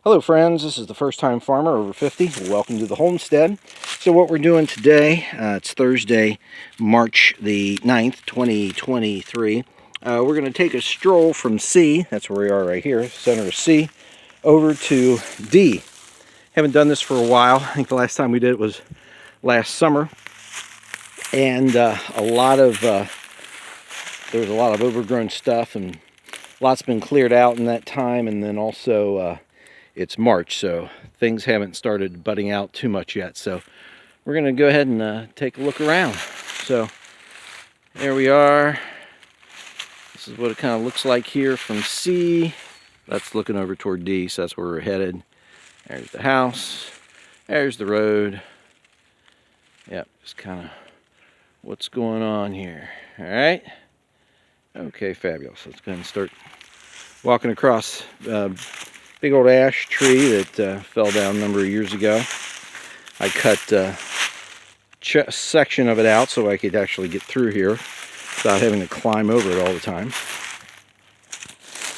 Hello friends, this is the First Time Farmer over 50. Welcome to the homestead. So what we're doing today, it's Thursday, March the 9th, 2023. We're going to take a stroll from C, that's where we are right here, center of C, over to D. Haven't done this for a while. I think the last time we did it was last summer. And there was a lot of overgrown stuff, and lots been cleared out in that time, and then also it's March, so things haven't started budding out too much yet. So we're going to go ahead and take a look around. So there we are. This is what it kind of looks like here from C. That's looking over toward D, so that's where we're headed. There's the house. There's the road. Yep, just kind of what's going on here. All right. Okay, fabulous. Let's go ahead and start walking across big old ash tree that fell down a number of years ago. I cut a section of it out so I could actually get through here without having to climb over it all the time.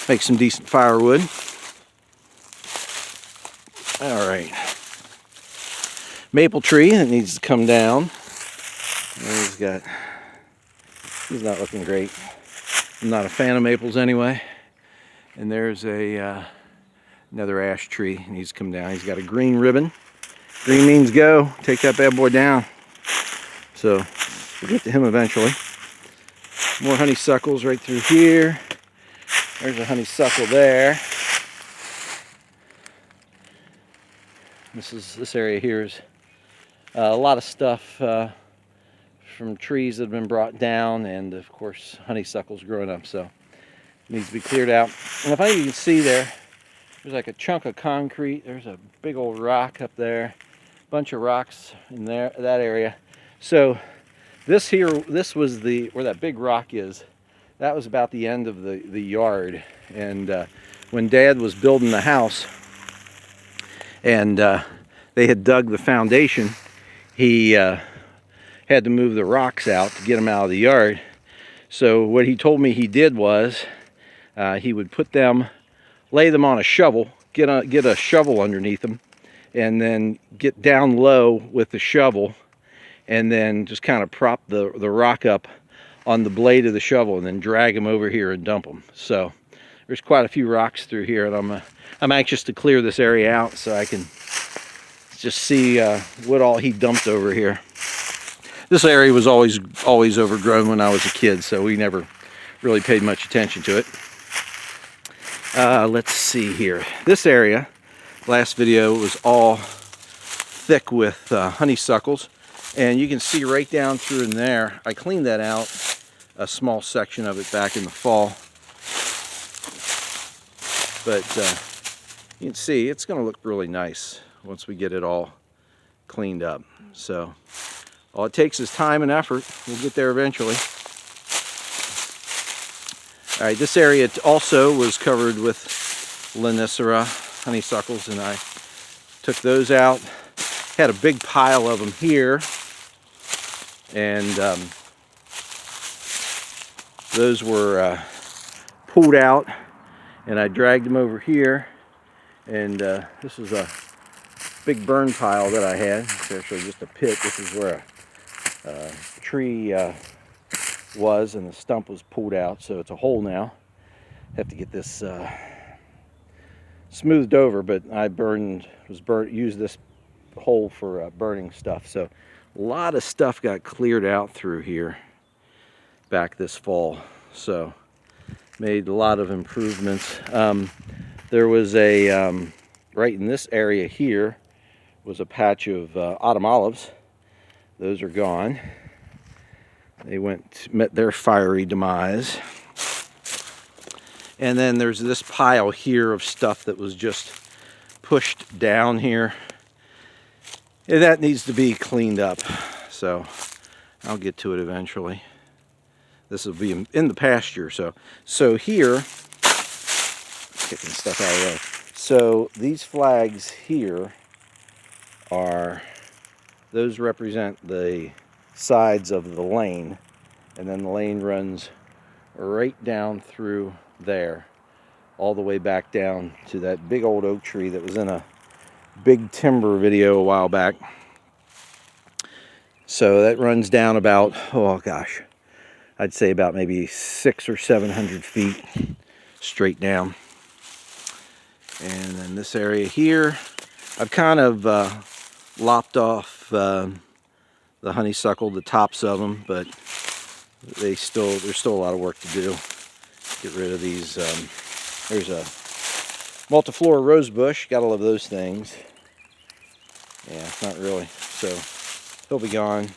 Make some decent firewood. All right. Maple tree that needs to come down. He's not looking great. I'm not a fan of maples anyway. And there's another ash tree needs to come down. He's got a green ribbon. Green means go. Take that bad boy down. So we'll get to him eventually. More honeysuckles right through here. There's a honeysuckle there. This area here is a lot of stuff from trees that have been brought down, and of course honeysuckles growing up, so it needs to be cleared out. And if you can see there's like a chunk of concrete. There's a big old rock up there, bunch of rocks in that area. So this was where that big rock is. That was about the end of the yard. And when Dad was building the house and they had dug the foundation, he had to move the rocks out to get them out of the yard. So what he told me he did was he would lay them on a shovel, get a shovel underneath them, and then get down low with the shovel, and then just kind of prop the rock up on the blade of the shovel, and then drag them over here and dump them. So there's quite a few rocks through here, and I'm anxious to clear this area out so I can just see what all he dumped over here. This area was always overgrown when I was a kid, so we never really paid much attention to it. Let's see here. This area, last video, was all thick with honeysuckles, and you can see right down through in there. I cleaned that out, a small section of it back in the fall, but you can see it's going to look really nice once we get it all cleaned up. So all it takes is time and effort. We'll get there eventually. All right, this area also was covered with Lonicera honeysuckles, and I took those out. Had a big pile of them here, and those were pulled out, and I dragged them over here. And this was a big burn pile that I had. It's actually just a pit. This is where a tree was, and the stump was pulled out, so it's a hole now. Have to get this smoothed over, but I used this hole for burning stuff. So a lot of stuff got cleared out through here back this fall, so made a lot of improvements. There was right in this area here was a patch of autumn olives. Those are gone. They met their fiery demise. And then there's this pile here of stuff that was just pushed down here. And that needs to be cleaned up. So I'll get to it eventually. This will be in the pasture. So here, kicking stuff out of the way. So these flags here those represent the sides of the lane, and then the lane runs right down through there. all the way back down to that big old oak tree that was in a big timber video a while back. So that runs down about, oh gosh, I'd say about maybe 600 or 700 feet straight down. And then this area here, I've kind of lopped off the honeysuckle, the tops of them, but there's still a lot of work to do. Get rid of these. There's a multiflora rose bush. Gotta love those things. Yeah, not really. So he'll be gone.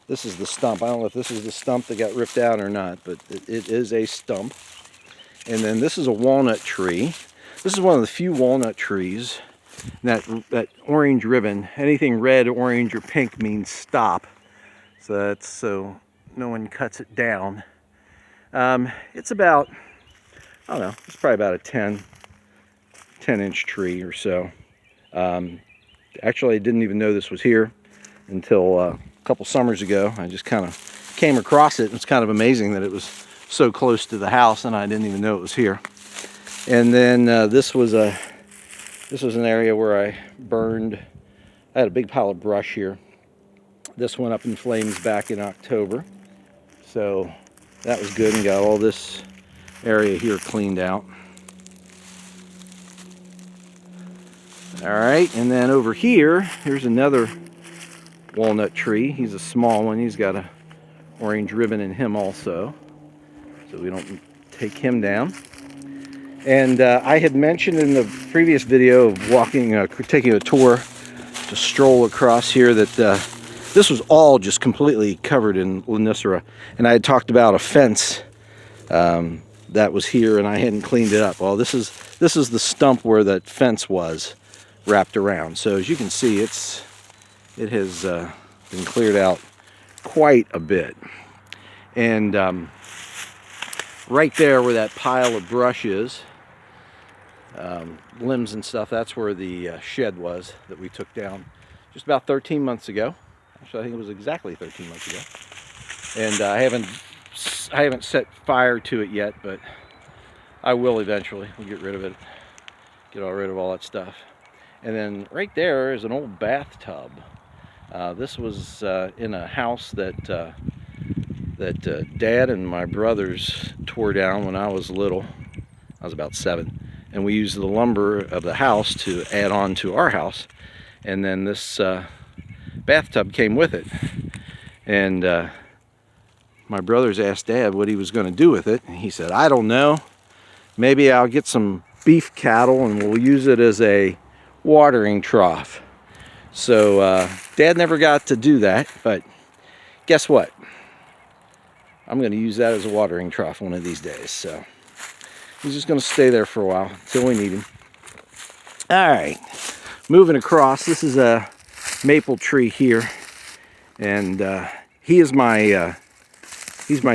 This is the stump. I don't know if this is the stump that got ripped out or not, but it is a stump. And then this is a walnut tree. This is one of the few walnut trees. That orange ribbon, anything red, orange, or pink means stop. So that's so no one cuts it down. It's about, I don't know, it's probably about a 10-inch tree or so. Actually, I didn't even know this was here until a couple summers ago. I just kind of came across it. It's kind of amazing that it was so close to the house and I didn't even know it was here. And then this was an area where I burned. I had a big pile of brush here. This went up in flames back in October. So that was good and got all this area here cleaned out. All right, and then over here, here's another walnut tree. He's a small one. He's got a orange ribbon in him also, so we don't take him down. And I had mentioned in the previous video of walking, taking a tour to Stroll across here, that this was all just completely covered in Lonicera. And I had talked about a fence that was here, and I hadn't cleaned it up. Well, this is the stump where that fence was wrapped around. So as you can see, it has been cleared out quite a bit. And right there where that pile of brush is, limbs and stuff, that's where the shed was that we took down just about 13 months ago. Actually, I think it was exactly 13 months ago. And I haven't set fire to it yet, but I will eventually. We'll get rid of it, get rid of all that stuff. And then right there is an old bathtub. This was in a house that Dad and my brothers tore down when I was little. I was about 7. And we used the lumber of the house to add on to our house. And then this bathtub came with it. And my brothers asked Dad what he was going to do with it. And he said, I don't know. Maybe I'll get some beef cattle and we'll use it as a watering trough. So Dad never got to do that, but guess what? I'm going to use that as a watering trough one of these days. So he's just going to stay there for a while until we need him. All right, moving across. This is a maple tree here, and he's my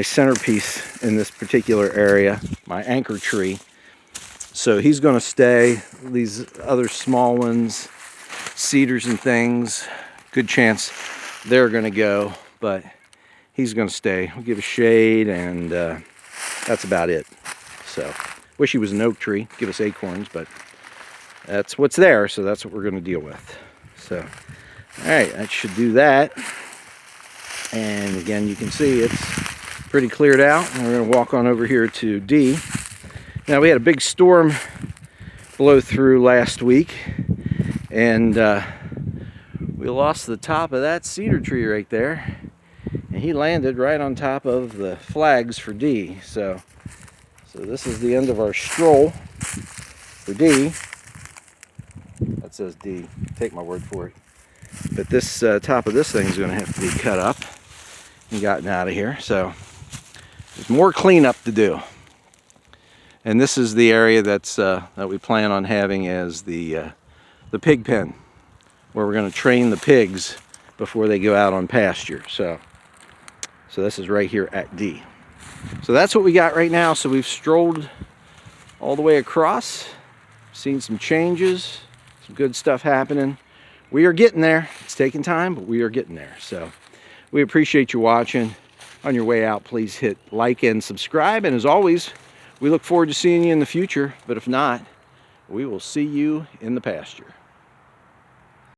centerpiece in this particular area, my anchor tree. So he's going to stay. These other small ones, cedars and things, good chance they're going to go, but he's going to stay. We'll give a shade, and that's about it. So wish he was an oak tree, give us acorns, but that's what's there, so that's what we're going to deal with. So, all right, that should do that. And again, you can see it's pretty cleared out. And we're going to walk on over here to D. Now, we had a big storm blow through last week, and we lost the top of that cedar tree right there, and he landed right on top of the flags for D. So this is the end of our stroll for D. That says D. Take my word for it. But this top of this thing is going to have to be cut up and gotten out of here. So there's more cleanup to do. And this is the area that we plan on having as the pig pen, where we're going to train the pigs before they go out on pasture. So this is right here at D. So that's what we got right now. So we've strolled all the way across, seen some changes, some good stuff happening. We are getting there. It's taking time, but we are getting there. So we appreciate you watching. On your way out, please hit like and subscribe. And as always, We look forward to seeing you in the future, but if not, we will see you in the pasture.